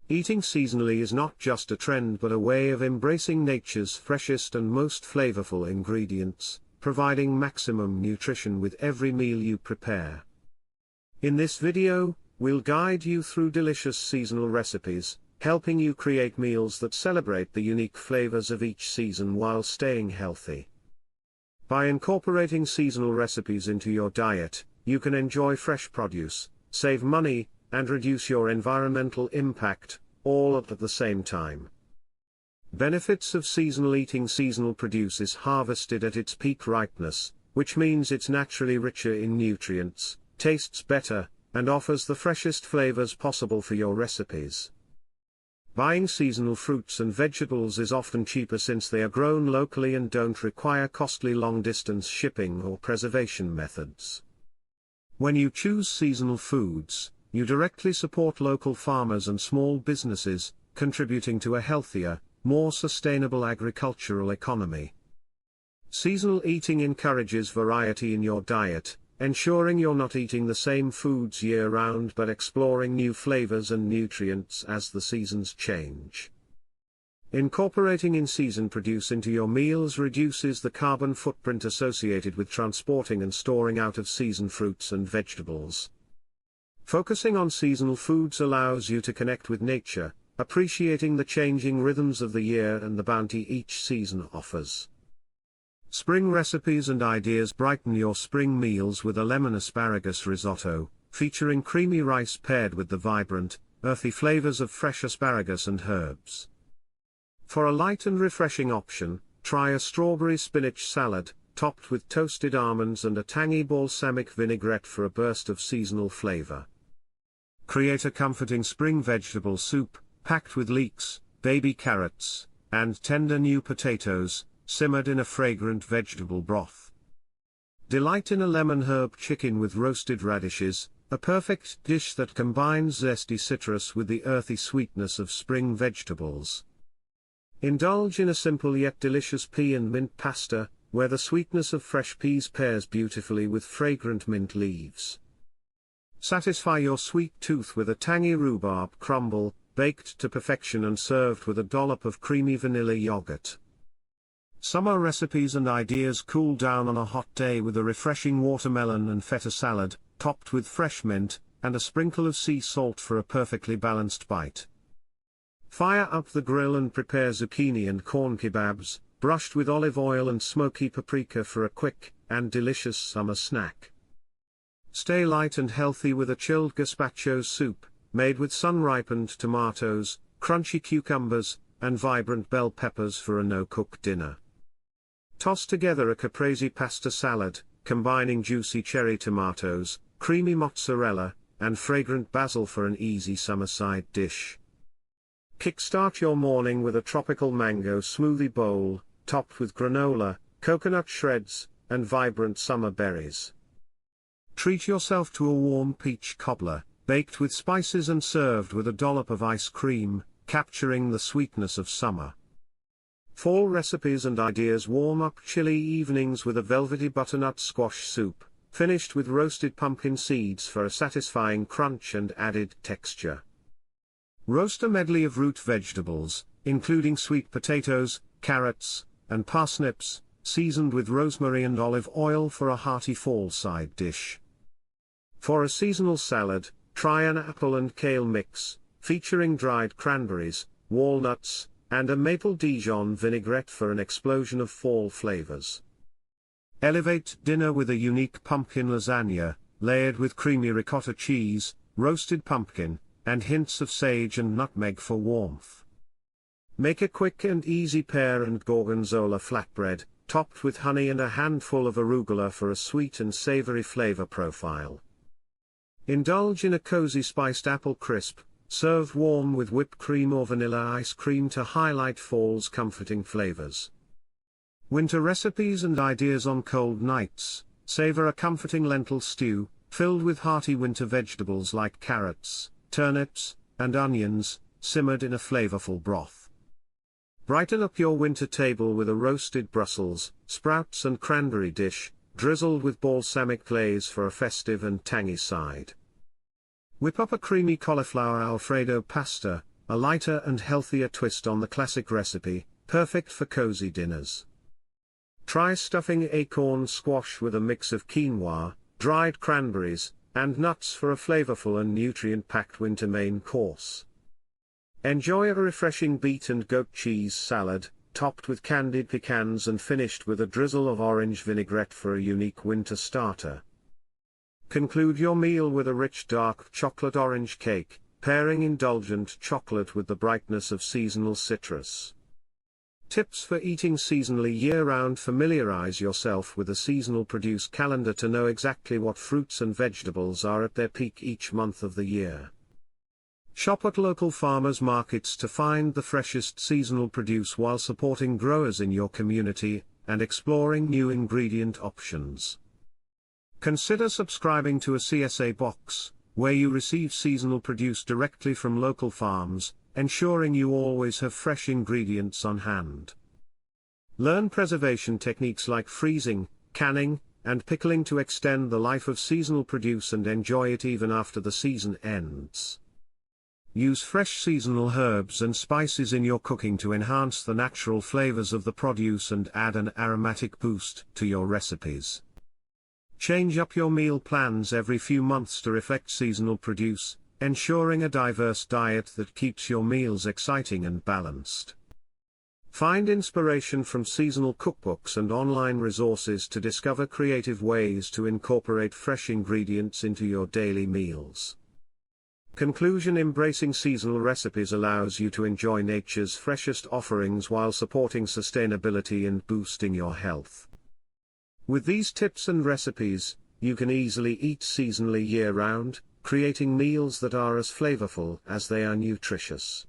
Eating seasonally is not just a trend but a way of embracing nature's freshest and most flavorful ingredients, providing maximum nutrition with every meal you prepare. In this video, we'll guide you through delicious seasonal recipes, helping you create meals that celebrate the unique flavors of each season while staying healthy. By incorporating seasonal recipes into your diet, you can enjoy fresh produce, save money, and reduce your environmental impact, all at the same time. Benefits of seasonal eating: seasonal produce is harvested at its peak ripeness, which means it's naturally richer in nutrients, tastes better, and offers the freshest flavors possible for your recipes. Buying seasonal fruits and vegetables is often cheaper since they are grown locally and don't require costly long-distance shipping or preservation methods. When you choose seasonal foods, you directly support local farmers and small businesses, contributing to a healthier, more sustainable agricultural economy. Seasonal eating encourages variety in your diet, ensuring you're not eating the same foods year-round but exploring new flavors and nutrients as the seasons change. Incorporating in-season produce into your meals reduces the carbon footprint associated with transporting and storing out-of-season fruits and vegetables. Focusing on seasonal foods allows you to connect with nature, appreciating the changing rhythms of the year and the bounty each season offers. Spring recipes and ideas: brighten your spring meals with a lemon asparagus risotto, featuring creamy rice paired with the vibrant, earthy flavors of fresh asparagus and herbs. For a light and refreshing option, try a strawberry spinach salad, topped with toasted almonds and a tangy balsamic vinaigrette for a burst of seasonal flavor. Create a comforting spring vegetable soup, packed with leeks, baby carrots, and tender new potatoes, simmered in a fragrant vegetable broth. Delight in a lemon herb chicken with roasted radishes, a perfect dish that combines zesty citrus with the earthy sweetness of spring vegetables. Indulge in a simple yet delicious pea and mint pasta, where the sweetness of fresh peas pairs beautifully with fragrant mint leaves. Satisfy your sweet tooth with a tangy rhubarb crumble, baked to perfection and served with a dollop of creamy vanilla yogurt. Summer recipes and ideas: cool down on a hot day with a refreshing watermelon and feta salad, topped with fresh mint, and a sprinkle of sea salt for a perfectly balanced bite. Fire up the grill and prepare zucchini and corn kebabs, brushed with olive oil and smoky paprika for a quick and delicious summer snack. Stay light and healthy with a chilled gazpacho soup, made with sun-ripened tomatoes, crunchy cucumbers, and vibrant bell peppers for a no-cook dinner. Toss together a caprese pasta salad, combining juicy cherry tomatoes, creamy mozzarella, and fragrant basil for an easy summer side dish. Kickstart your morning with a tropical mango smoothie bowl, topped with granola, coconut shreds, and vibrant summer berries. Treat yourself to a warm peach cobbler, baked with spices and served with a dollop of ice cream, capturing the sweetness of summer. Fall recipes and ideas: warm up chilly evenings with a velvety butternut squash soup, finished with roasted pumpkin seeds for a satisfying crunch and added texture. Roast a medley of root vegetables, including sweet potatoes, carrots, and parsnips, seasoned with rosemary and olive oil for a hearty fall side dish. For a seasonal salad, try an apple and kale mix, featuring dried cranberries, walnuts, and a maple Dijon vinaigrette for an explosion of fall flavors. Elevate dinner with a unique pumpkin lasagna, layered with creamy ricotta cheese, roasted pumpkin, and hints of sage and nutmeg for warmth. Make a quick and easy pear and gorgonzola flatbread, topped with honey and a handful of arugula for a sweet and savory flavor profile. Indulge in a cozy spiced apple crisp, served warm with whipped cream or vanilla ice cream to highlight fall's comforting flavors. Winter recipes and ideas on cold nights: savor a comforting lentil stew, filled with hearty winter vegetables like carrots, turnips, and onions, simmered in a flavorful broth. Brighten up your winter table with a roasted Brussels, sprouts and cranberry dish, drizzled with balsamic glaze for a festive and tangy side. Whip up a creamy cauliflower Alfredo pasta, a lighter and healthier twist on the classic recipe, perfect for cozy dinners. Try stuffing acorn squash with a mix of quinoa, dried cranberries, and nuts for a flavorful and nutrient-packed winter main course. Enjoy a refreshing beet and goat cheese salad, topped with candied pecans and finished with a drizzle of orange vinaigrette for a unique winter starter. Conclude your meal with a rich dark chocolate orange cake, pairing indulgent chocolate with the brightness of seasonal citrus. Tips for eating seasonally year-round: familiarize yourself with a seasonal produce calendar to know exactly what fruits and vegetables are at their peak each month of the year. Shop at local farmers markets to find the freshest seasonal produce while supporting growers in your community, and exploring new ingredient options. Consider subscribing to a CSA box, where you receive seasonal produce directly from local farms, ensuring you always have fresh ingredients on hand. Learn preservation techniques like freezing, canning, and pickling to extend the life of seasonal produce and enjoy it even after the season ends. Use fresh seasonal herbs and spices in your cooking to enhance the natural flavors of the produce and add an aromatic boost to your recipes. Change up your meal plans every few months to reflect seasonal produce, ensuring a diverse diet that keeps your meals exciting and balanced. Find inspiration from seasonal cookbooks and online resources to discover creative ways to incorporate fresh ingredients into your daily meals. Conclusion: embracing seasonal recipes allows you to enjoy nature's freshest offerings while supporting sustainability and boosting your health. With these tips and recipes, you can easily eat seasonally year-round, creating meals that are as flavorful as they are nutritious.